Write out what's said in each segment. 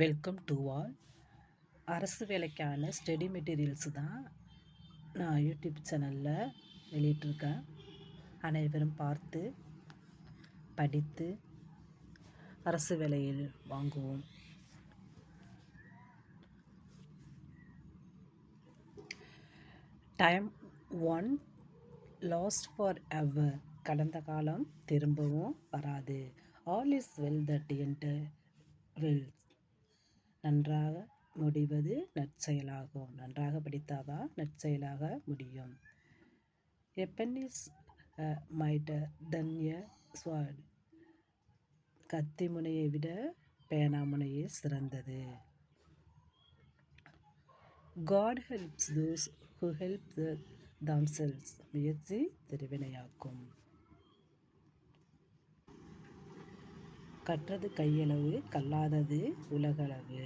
Welcome to all. அரசு வேலைக்கான study materials தான் நான் யூடியூப் சேனலில் வெளியிட்டிருக்கேன். அனைவரும் பார்த்து படித்து அரசு வேலையில் வாங்குவோம். Time one last for ever. கடந்த காலம் திரும்பவும் வராது. All is well that end well. நன்றாக முடிவது நற்செயலாகும். நன்றாக படித்தாதான் நற்செயலாக முடியும். A pen is mightier than a sword. கத்தி முனையை விட பேனா முனையே சிறந்தது. God helps those who help themselves. முயற்சி திருவினையாக்கும். கற்றது கையளவு, கல்லாதது உலகளவு.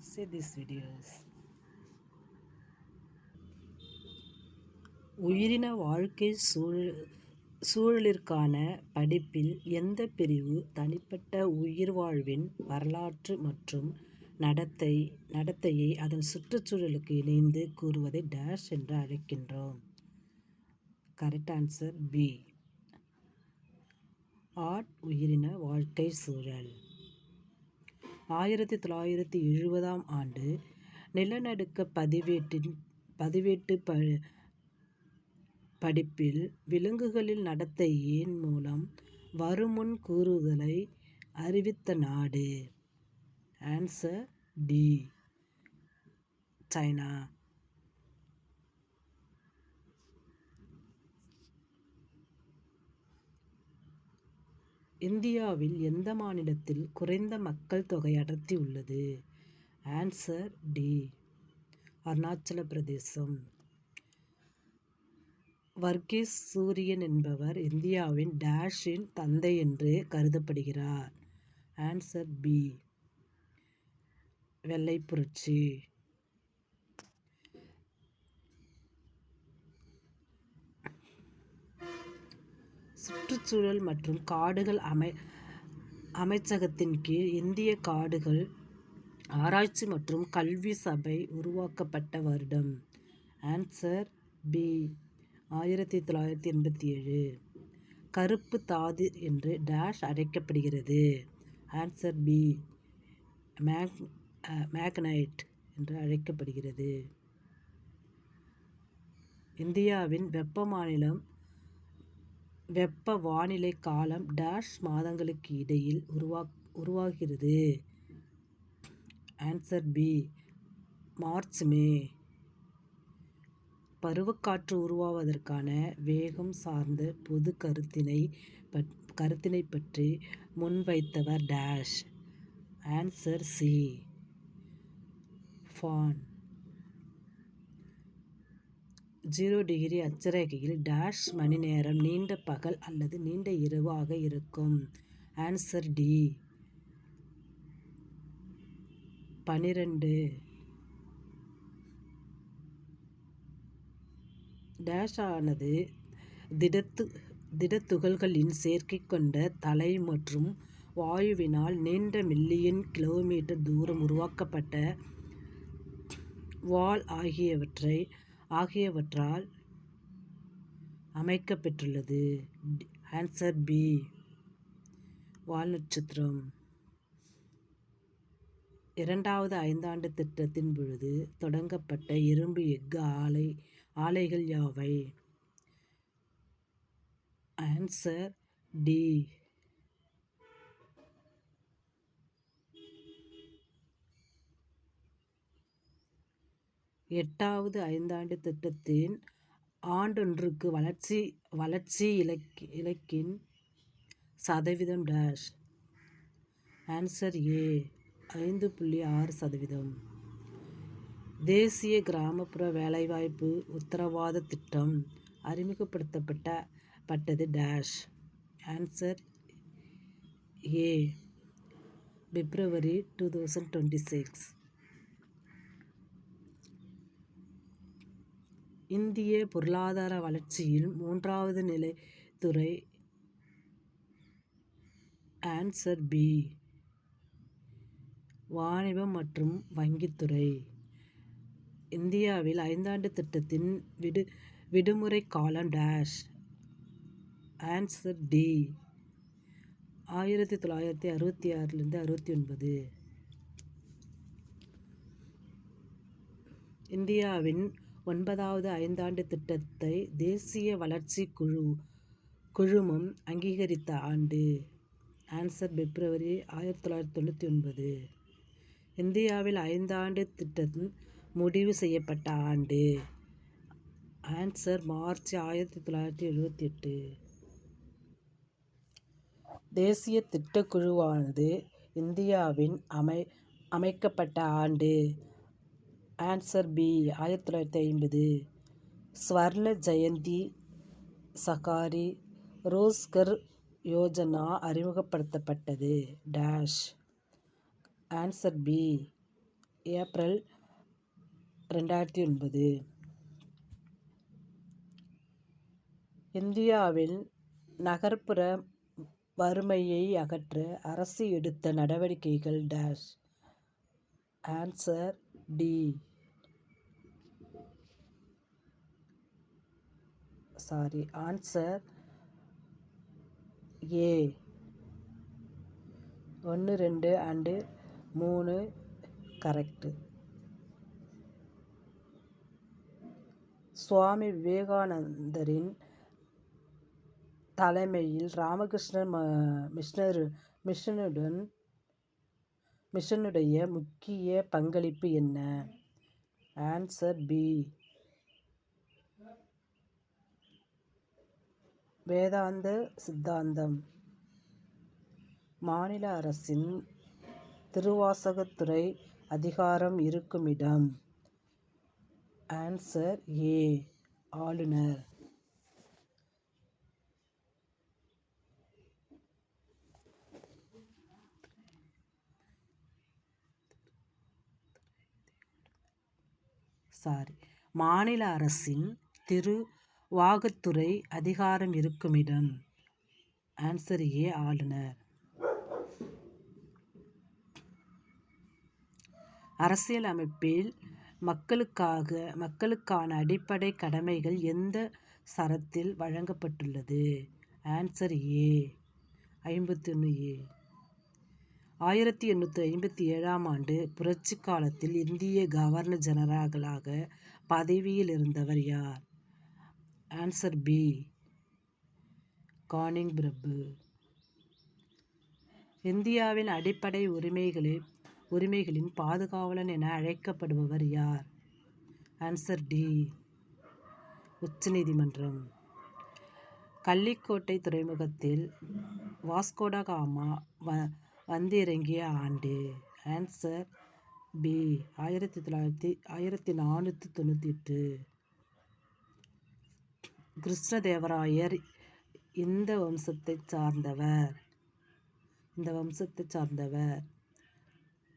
See these videos. உயிரின வாழ்க்கை சூழலிற்கான படிப்பில் எந்த பிரிவு தனிப்பட்ட உயிர் வாழ்வின் வரலாற்று மற்றும் நடத்தையை அதன் சுற்றுச்சூழலுக்கு இணைந்து கூறுவதை டேஷ் என்று அழைக்கின்றோம்? Correct answer B. ஆர்ட். உயிரின வாழ்க்கை சூழல். 1970 ஆண்டு நிலநடுக்க பதிவேட்டு படிப்பில் விலங்குகளின் நடத்தையின் மூலம் வருமுன் கூறுதலை அறிவித்த நாடு? Answer D. சைனா. இந்தியாவில் எந்த மாநிலத்தில் குறைந்த மக்கள் தொகை அடர்த்தி உள்ளது? Answer D. அருணாச்சல பிரதேசம். வர்கீஸ் சூரியன் என்பவர் இந்தியாவின் டேஷின் தந்தை என்று கருதப்படுகிறார்? Answer B. வெள்ளை புரட்சி. சுற்றுச்சூழல் மற்றும் காடுகள் அமைச்சகத்தின் கீழ் இந்திய காடுகள் ஆராய்ச்சி மற்றும் கல்வி சபை உருவாக்கப்பட்ட வருடம்? Answer B. 1987. கருப்பு தாது என்று டேஷ் அழைக்கப்படுகிறது? Answer B. மேக்னைட் என்று அழைக்கப்படுகிறது. இந்தியாவின் வெப்ப வானிலை காலம் டேஷ் மாதங்களுக்கு இடையில் உருவாகிறது? Answer B. March May. பருவக்காற்று உருவாவதற்கான வேகம் சார்ந்த பொது கருத்தினை பற்றி முன்வைத்தவர் டேஷ்? Answer C. ஃபான். 0 டிகிரி அட்சரேகையில் டேஷ் மணி நேரம் நீண்ட பகல் அல்லது நீண்ட இரவு ஆக இருக்கும்? Answer D. 12. டேஷ் ஆனது திடத்துகள்களின் சேர்க்கை கொண்ட தலை மற்றும் வாயுவினால் நீண்ட மில்லியன் கிலோமீட்டர் தூரம் உருவாக்கப்பட்ட வால் ஆகியவற்றால் அமைக்கப்பெற்றுள்ளது? Answer B. வால் நட்சத்திரம். 2வது ஐந்தாண்டு திட்டத்தின் பொழுது தொடங்கப்பட்ட இரும்பு எஃகு ஆலைகள் யாவை? Answer D. 8வது ஐந்தாண்டு திட்டத்தின் ஆண்டொன்றுக்கு வளர்ச்சி இலக்கின் சதவீதம் டேஷ்? Answer A. 5.6%. தேசிய கிராமப்புற வேலைவாய்ப்பு உத்தரவாத திட்டம் அறிமுகப்படுத்தப்பட்டது டேஷ்? Answer A. பிப்ரவரி 2026. இந்திய பொருளாதார வளர்ச்சியில் 3வது நிலைத்துறை? Answer B. வாணிபம் மற்றும் வங்கித்துறை. இந்தியாவில் 5 திட்டத்தின் விடுமுறை காலம் டேஷ். Answer D. 1966 69. இந்தியாவின் 9வது 5 திட்டத்தை தேசிய வளர்ச்சி குழுமம் அங்கீகரித்த ஆண்டு. Answer February 1999. இந்தியாவில் 5 திட்டம் முடிவு செய்யப்பட்ட ஆண்டு. Answer March 1978. தேசிய திட்டக்குழுவானது இந்தியாவின் அமைக்கப்பட்ட ஆண்டு. Answer B. 1950. ஸ்வர்ண ஜெயந்தி சகாரி ரோஸ்கர் யோஜனா அறிமுகப்படுத்தப்பட்டது டேஷ். Answer B. ஏப்ரல் 2009. இந்தியாவில் நகர்ப்புற வறுமையை அகற்ற அரசு எடுத்த நடவடிக்கைகள் dash. Answer D. Answer A. 1, 2 and 3 correct. Swami விவேகானந்தரின் தலைமையில் ராமகிருஷ்ண மிஷனுடைய முக்கிய பங்களிப்பு என்ன? Answer B. வேதாந்த சித்தாந்தம். மாநில அரசின் திருவாசகத்துறை அதிகாரம் இருக்குமிடம். Answer A. ஆளுநர். மாநில அரசின் திருவாகத்துறை அதிகாரம் இருக்குமிடம். Answer A. ஆளுநர். அரசியலமைப்பில் மக்களுக்கான அடிப்படை கடமைகள் எந்த சரத்தில் வழங்கப்பட்டுள்ளது? Answer A. 51A. 1857 புரட்சி காலத்தில் இந்திய கவர்னர் ஜெனரலாக பதவியில் இருந்தவர் யார்? Answer B. கானிங் பிரபு. இந்தியாவின் அடிப்படை உரிமைகளின் பாதுகாவலன் என அழைக்கப்படுபவர் யார்? Answer D. உச்சநீதிமன்றம். கள்ளிக்கோட்டை துறைமுகத்தில் வாஸ்கோடகாமா வந்திறங்கிய ஆண்டு. Answer B. 1498. கிருஷ்ணதேவராயர் இந்த வம்சத்தைச் சார்ந்தவர்.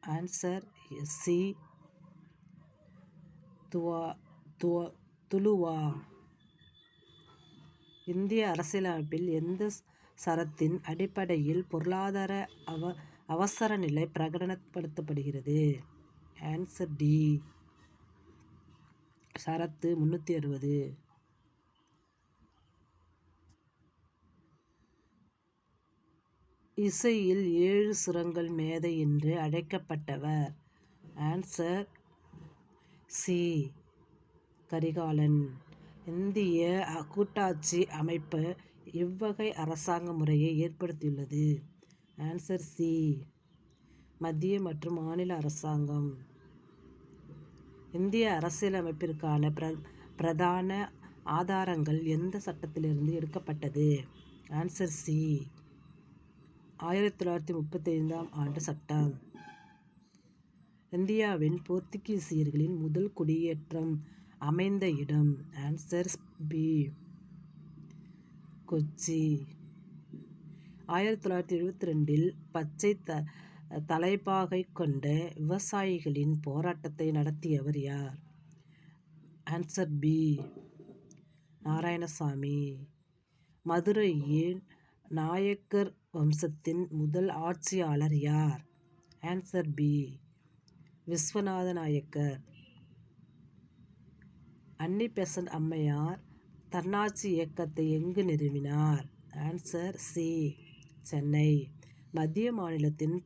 Answer C. துளுவா. இந்திய அரசியலமைப்பில் எந்த சரத்தின் அடிப்படையில் பொருளாதார அவசர நிலை பிரகடனப்படுத்தப்படுகிறது? Answer D. ஷரத்து 360. இசையில் 7 சுரங்கள் மேதை என்று அழைக்கப்பட்டவர்? Answer C. கரிகாலன். இந்திய கூட்டாட்சி அமைப்பு இவ்வகை அரசாங்க முறையை ஏற்படுத்தியுள்ளது? Answer C. மத்திய மற்றும் மாநில அரசாங்கம். இந்திய அரசியலமைப்பிற்கான பிரதான ஆதாரங்கள் எந்த சட்டத்திலிருந்து எடுக்கப்பட்டது? Answer C. 1935 சட்டம். இந்தியாவின் போர்த்துகீசியர்களின் முதல் குடியேற்றம் அமைந்த இடம்? Answer B. கொச்சி. 1972 பச்சை தலைப்பாகை கொண்ட விவசாயிகளின் போராட்டத்தை நடத்தியவர் யார்? Answer B. நாராயணசாமி. மதுரையில் நாயக்கர் வம்சத்தின் முதல் ஆட்சியாளர் யார்? Answer B. Vishwanatha Nayak. Annie Besant அம்மையார் தன்னாட்சி இயக்கத்தை எங்கு நிறுவினார்? Answer C, Chennai. மத்திய மாநிலத்தின்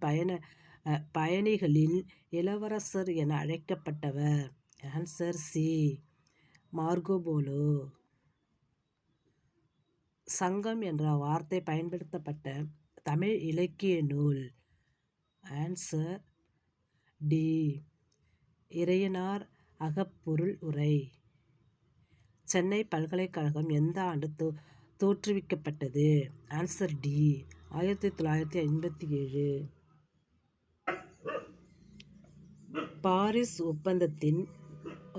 பயணிகளின் இளவரசர் என அழைக்கப்பட்டவர்? Answer C, Marco Polo. சங்கம் என்ற வார்த்தை பயன்படுத்தப்பட்ட தமிழ் இலக்கிய நூல்? ஆன்சர் டி, இறையனார் அகப்பொருள் உரை. சென்னை பல்கலைக்கழகம் எந்த ஆண்டு தோற்றுவிக்கப்பட்டது? Answer D, 1957. பாரிஸ்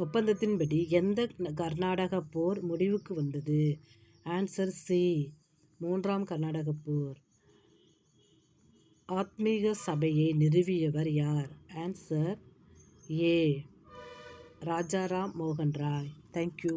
ஒப்பந்தத்தின்படி எந்த கர்நாடக போர் முடிவுக்கு வந்தது? ஆன்சர் சி, 3ஆம் கர்நாடக போர். ஆத்மீக சபையை நிறுவியவர் யார்? ஆன்சர் ஏ, ராஜாராம் மோகன் ராய். தேங்க்யூ.